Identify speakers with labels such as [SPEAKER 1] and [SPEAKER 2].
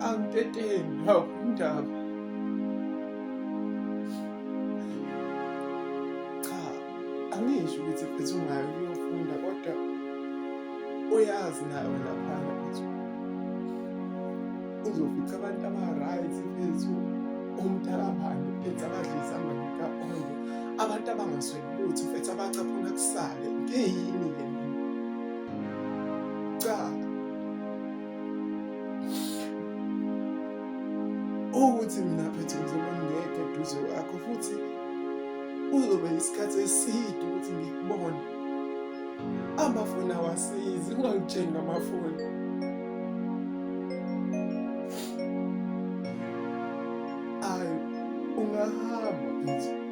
[SPEAKER 1] Angiteteni hawu indaba. Cha, angisho ukuthi mfethu ungayi ukuyofunda kodwa uyazi nawe laphana mfethu. Uzofica abantu aba-right mfethu, omthalabani mfethu abadlisa amanika onke. Abantu abangasweli lutho mfethu abacaphuna kusale. Ngeyini le mina? Cha. Ukuthi mina mfethu ngizobe ngingekho eduze kwakho futhi kuzobe isikhathi eside ukuthi ngikubone. Amafoni awasizi, ungangitsheli ngamafoni. Hhayi, ungahamba mfethu.